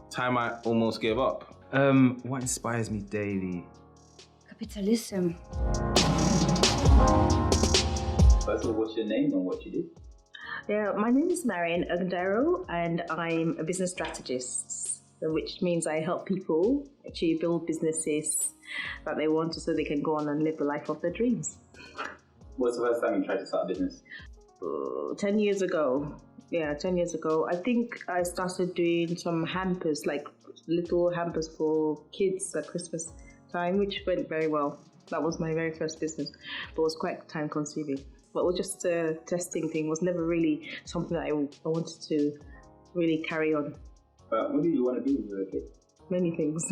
time I almost gave up. What inspires me daily? Capitalism. First of all, what's your name and what you do? Yeah, my name is Marian and I'm a business strategist, which means I help people actually build businesses that they want to so they can go on and live the life of their dreams. What's the first time you tried to start a business? 10 years ago. Yeah, 10 years ago. I think I started doing some hampers, like little hampers for kids at Christmas time, which went very well. That was my very first business, but it was quite time consuming. But it was just a testing thing. It was never really something that I wanted to really carry on. What did you want to do when you were a kid? Many things.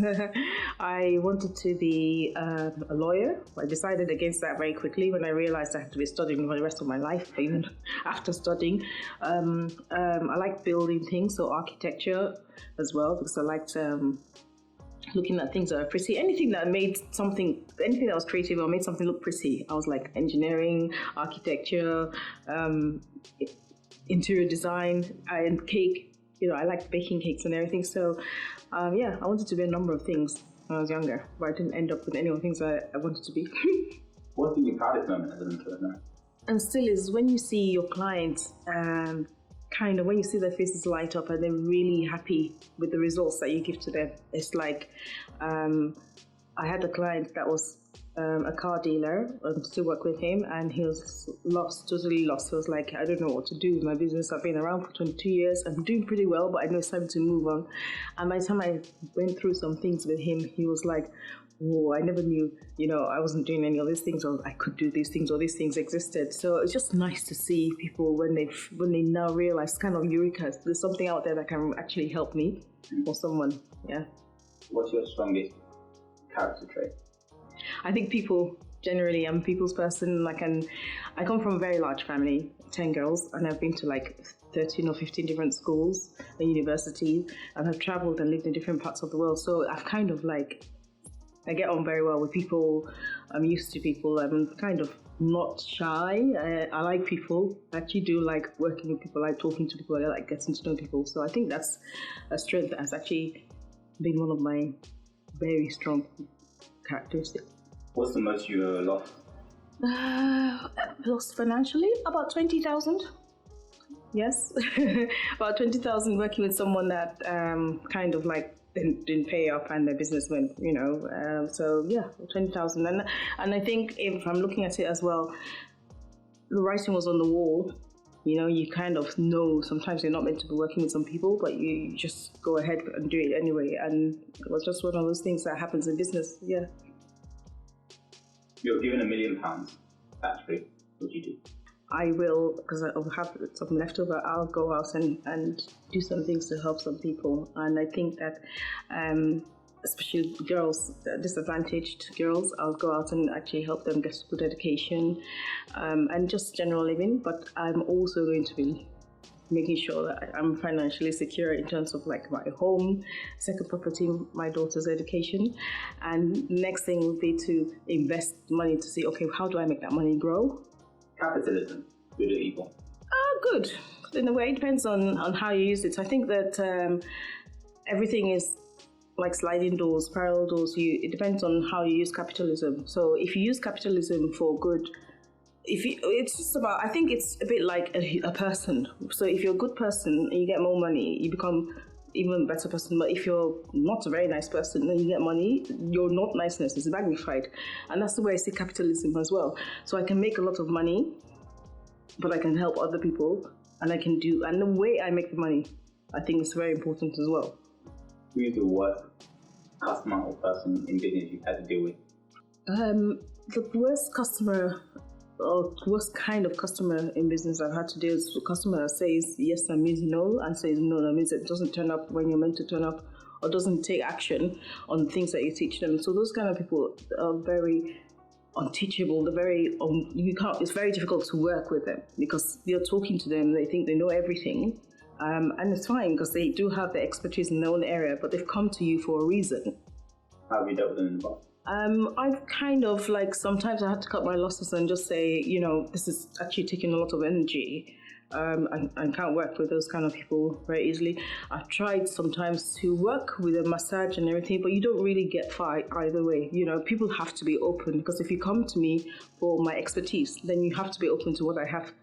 I wanted to be a lawyer. I decided against that very quickly when I realized I had to be studying for the rest of my life, even after studying. I liked building things, so architecture as well, because I liked looking at things that are pretty. Anything that was creative or made something look pretty. I was like engineering, architecture, interior design, and cake. I liked baking cakes and everything. So, I wanted to be a number of things when I was younger, but I didn't end up with any of the things I wanted to be. What's been your proudest moment as an entrepreneur? And still is when you see your clients, when you see their faces light up and they're really happy with the results that you give to them. It's like, I had a client that was a car dealer. I still work with him, and he was totally lost. He was like, I don't know what to do with my business. I've been around for 22 years. I'm doing pretty well, but I know it's time to move on. And by the time I went through some things with him, he was like, whoa, I never knew, I wasn't doing any of these things, or I could do these things, or these things existed. So it's just nice to see people when they now realize, kind of eureka, there's something out there that can actually help me or someone. Yeah. What's your strongest character trait? I think people, generally, I'm a people's person. I come from a very large family, 10 girls, and I've been to like 13 or 15 different schools and universities, and I've traveled and lived in different parts of the world. So I've kind of I get on very well with people. I'm used to people. I'm kind of not shy. I like people. I actually do like working with people. I like talking to people. I like getting to know people. So I think that's a strength that has actually been one of my very strong characteristics. What's the most you ever lost? Lost financially? About 20,000. Yes. About 20,000 working with someone that kind of didn't pay up and their business went, 20,000. And I think if I'm looking at it as well, the writing was on the wall. You kind of know sometimes you're not meant to be working with some people, but you just go ahead and do it anyway. And it was just one of those things that happens in business. Yeah. You're given £1 million tax-free. What do you do? I will, because I'll have some left over, I'll go out and do some things to help some people. And I think that, especially girls, disadvantaged girls, I'll go out and actually help them get good education and just general living. But I'm also going to be making sure that I'm financially secure in terms of my home, second property, my daughter's education. And next thing will be to invest money to see, okay, how do I make that money grow? Capitalism, good or evil? Good. In a way, it depends on how you use it. I think that everything is like sliding doors, parallel doors. It depends on how you use capitalism. So if you use capitalism for good, it's just about, I think it's a bit like a person. So if you're a good person and you get more money, you become even a better person. But if you're not a very nice person and you get money, your not niceness is magnified. And that's the way I see capitalism as well. So I can make a lot of money, but I can help other people, and and the way I make the money, I think is very important as well. Who is the worst customer or person in business you've had to deal with? The worst customer, or worst kind of customer in business I've had to deal with is a customer that says yes and means no, and says no, that means it doesn't turn up when you're meant to turn up, or doesn't take action on things that you teach them. So those kind of people are very unteachable. They're very it's very difficult to work with them because you're talking to them, they think they know everything, and it's fine because they do have the expertise in their own area, but they've come to you for a reason. How have you dealt with them in the past? I've kind of sometimes I had to cut my losses and just say, this is actually taking a lot of energy. and can't work with those kind of people very easily. I've tried sometimes to work with a massage and everything, but you don't really get far either way. You know, people have to be open, because if you come to me for my expertise, then you have to be open to what I have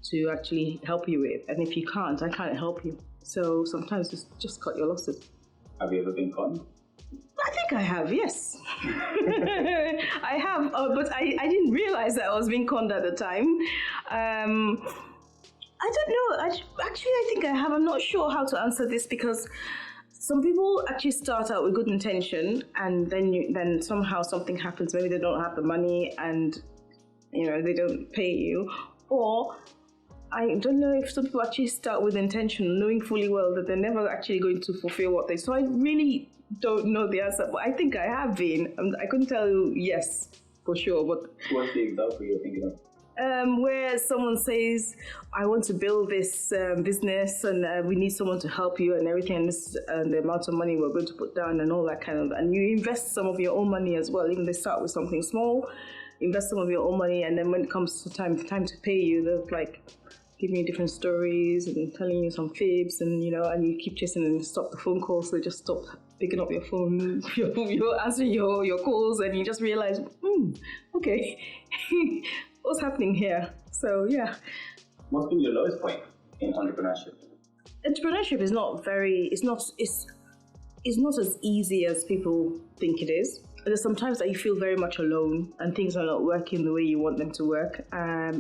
to actually help you with. And if you can't, I can't help you. So sometimes just cut your losses. Have you ever been conned? I think I have, yes. I have, but I didn't realize that I was being conned at the time. I don't know. Actually, I think I have. I'm not sure how to answer this, because some people actually start out with good intention, and then somehow something happens. Maybe they don't have the money, and they don't pay you, or I don't know if some people actually start with intention, knowing fully well that they're never actually going to fulfill what they. So I really don't know the answer, but I think I have been. I couldn't tell you yes for sure, but what's the example you're thinking of? Where someone says, I want to build this business, and we need someone to help you and everything, and the amount of money we're going to put down and all that kind of, and you invest some of your own money as well. Even they start with something small, invest some of your own money, and then when it comes to time to pay you, they're like giving you different stories and telling you some fibs, and and you keep chasing and stop the phone calls, so they just stop picking up your phone, you're answering your calls, and you just realize, okay. What's happening here? So yeah. What's been your lowest point in entrepreneurship? Entrepreneurship is it's not as easy as people think it is. There's sometimes that you feel very much alone and things are not working the way you want them to work.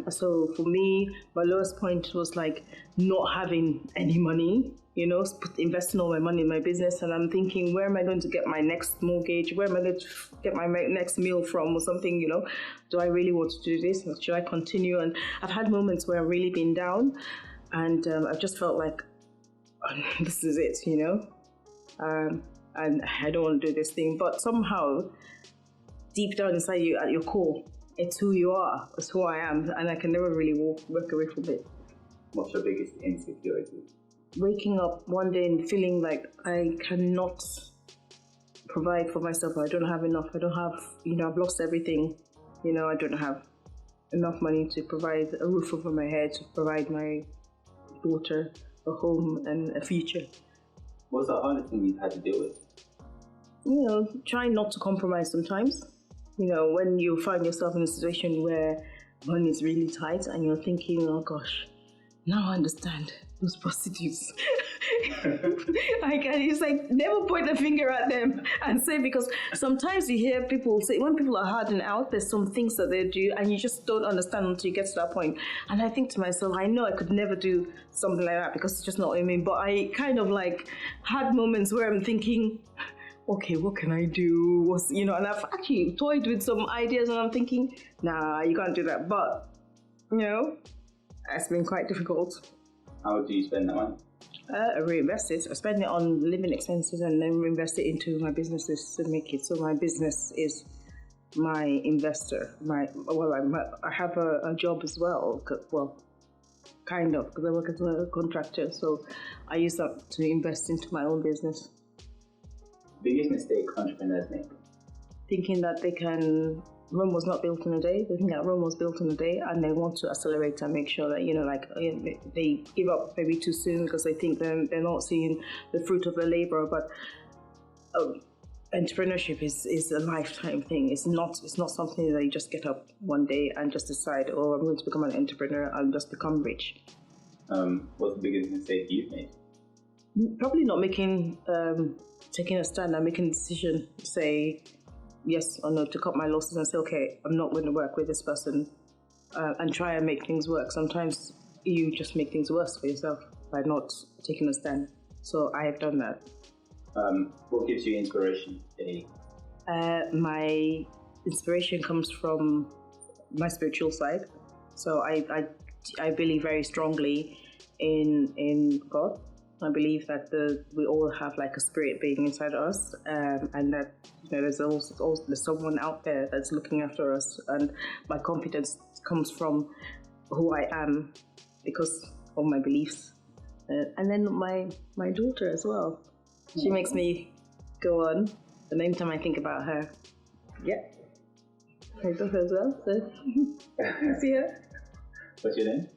So for me, my lowest point was like not having any money, investing all my money in my business, and I'm thinking, where am I going to get my next mortgage? Where am I going to get my next meal from, or something? Do I really want to do this? Or should I continue? And I've had moments where I've really been down, and I've just felt like this is it, and I don't want to do this thing. But somehow, deep down inside you, at your core, it's who you are, it's who I am, and I can never really walk away from it. What's your biggest insecurity? Waking up one day and feeling like I cannot provide for myself. I don't have enough. I don't have, I've lost everything. I don't have enough money to provide a roof over my head, to provide my daughter a home and a future. What's the hardest thing you've had to deal with? Trying not to compromise sometimes. When you find yourself in a situation where money is really tight and you're thinking, oh gosh, now I understand those prostitutes. It's like, never point a finger at them and say, because sometimes you hear people say, when people are hardened out, there's some things that they do and you just don't understand until you get to that point. And I think to myself, I know I could never do something like that because it's just not what I mean. But I kind of like had moments where I'm thinking, okay, what can I do? And I've actually toyed with some ideas and I'm thinking, nah, you can't do that. But, it's been quite difficult. How do you spend that money? I reinvest it. I spend it on living expenses and then reinvest it into my businesses to make it so my business is my investor. I have a job as well. Well, kind of, because I work as a contractor. So I use that to invest into my own business. Biggest mistake entrepreneurs make? Thinking that Rome was not built in a day. They think that Rome was built in a day, and they want to accelerate and make sure that they give up maybe too soon because they think they're not seeing the fruit of their labor. But entrepreneurship is a lifetime thing. It's not something that you just get up one day and just decide, oh, I'm going to become an entrepreneur and just become rich. What's the biggest mistake you've made? Probably not taking a stand and making a decision to say yes or no, to cut my losses and say, okay, I'm not going to work with this person and try and make things work. Sometimes you just make things worse for yourself by not taking a stand. So I have done that. What gives you inspiration daily? My inspiration comes from my spiritual side. So I believe very strongly in God. I believe that we all have like a spirit being inside us, and that there's someone out there that's looking after us. And my confidence comes from who I am because of my beliefs, and then my daughter as well. She makes me go on. And anytime I think about her, my daughter as well. So see her. What's your name?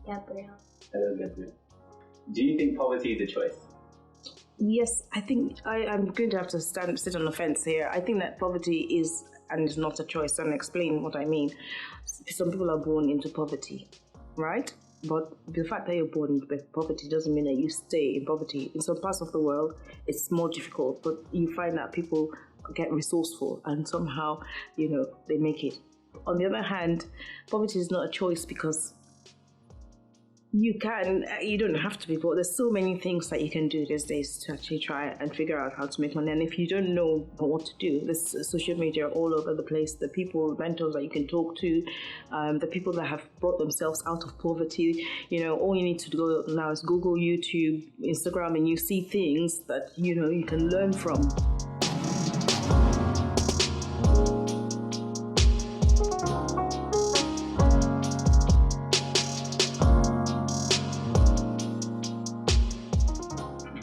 Gabrielle. Hello, Gabriel. Do you think poverty is a choice? Yes, I think I'm going to have to sit on the fence here. I think that poverty is and is not a choice, and explain what I mean. Some people are born into poverty, right? But the fact that you're born into poverty doesn't mean that you stay in poverty. In some parts of the world, it's more difficult, but you find that people get resourceful and somehow, they make it. On the other hand, poverty is not a choice because you don't have to be poor. There's so many things that you can do these days to actually try and figure out how to make money. And if you don't know what to do, there's social media all over the place. The people, mentors that you can talk to, the people that have brought themselves out of poverty. All you need to do now is Google, YouTube, Instagram, and you see things that, you can learn from.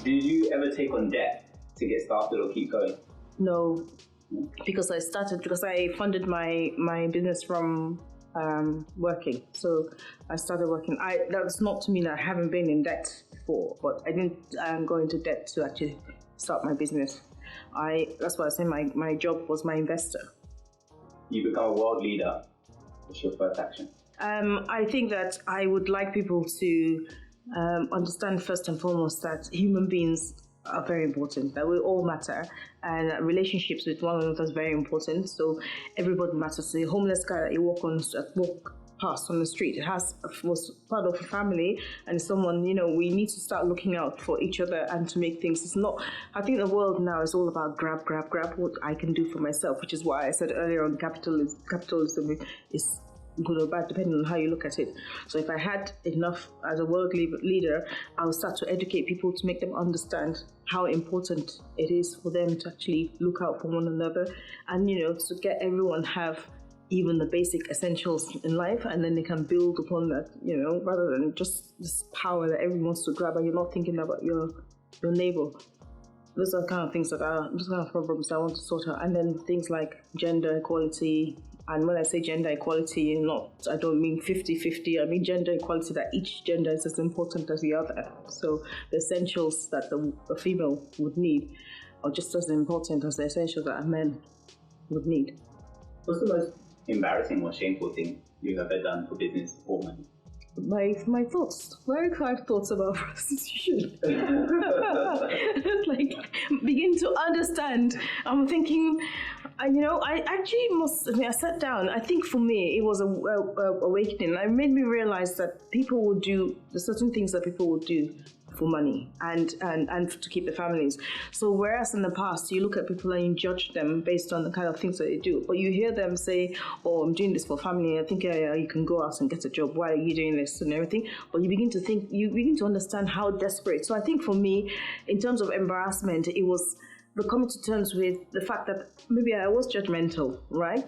Did you ever take on debt to get started or keep going? No, because I funded my business from working. So I started working. That's not to mean that I haven't been in debt before, but I didn't go into debt to actually start my business. That's why I say my job was my investor. You become a world leader. What's your first action? I think that I would like people to understand first and foremost that human beings are very important, that we all matter, and relationships with one another is very important. So everybody matters. The homeless guy that you walk past on the street was part of a family and someone, we need to start looking out for each other and to make things. It's not, I think the world now is all about grab what I can do for myself, which is why I said earlier on capitalism is good or bad, depending on how you look at it. So if I had enough as a world leader, I would start to educate people to make them understand how important it is for them to actually look out for one another and, to get everyone have even the basic essentials in life, and then they can build upon that, rather than just this power that everyone wants to grab and you're not thinking about your neighbor. Those are the kind of things those kind of problems I want to sort out. And then things like gender equality. And when I say gender equality, I don't mean 50-50. I mean gender equality, that each gender is as important as the other. So the essentials that a female would need are just as important as the essentials that a man would need. What's the most embarrassing or shameful thing you've ever done for business or money? My thoughts, very hard thoughts about prostitution. Like, begin to understand. I'm thinking, I sat down. I think for me, it was a awakening. It made me realize that there's certain things that people will do for money and to keep their families. So whereas in the past you look at people and you judge them based on the kind of things that they do, but you hear them say, "Oh, I'm doing this for family." I think, yeah, you can go out and get a job. Why are you doing this and everything? But you begin to understand how desperate. So I think for me, in terms of embarrassment, it was coming to terms with the fact that maybe I was judgmental, right?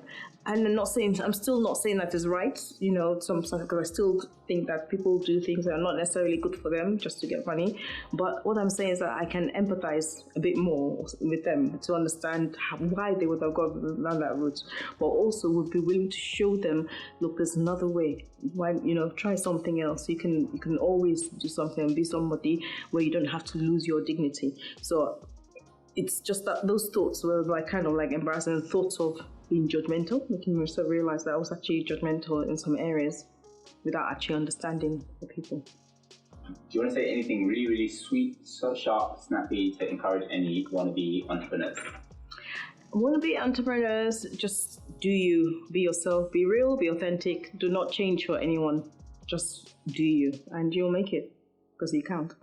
And I'm still not saying that is right, because I still think that people do things that are not necessarily good for them just to get money. But what I'm saying is that I can empathize a bit more with them to understand why they would have gone down that route, but also would be willing to show them, look, there's another way. Why, try something else. You can always do something and be somebody where you don't have to lose your dignity. So it's just that those thoughts were kind of embarrassing thoughts of being judgmental, making me realize that I was actually judgmental in some areas without actually understanding the people. Do you want to say anything really, really sweet, so sharp, snappy to encourage any wannabe entrepreneurs? Wannabe entrepreneurs, just do you. Be yourself, be real, be authentic. Do not change for anyone. Just do you, and you'll make it because you count.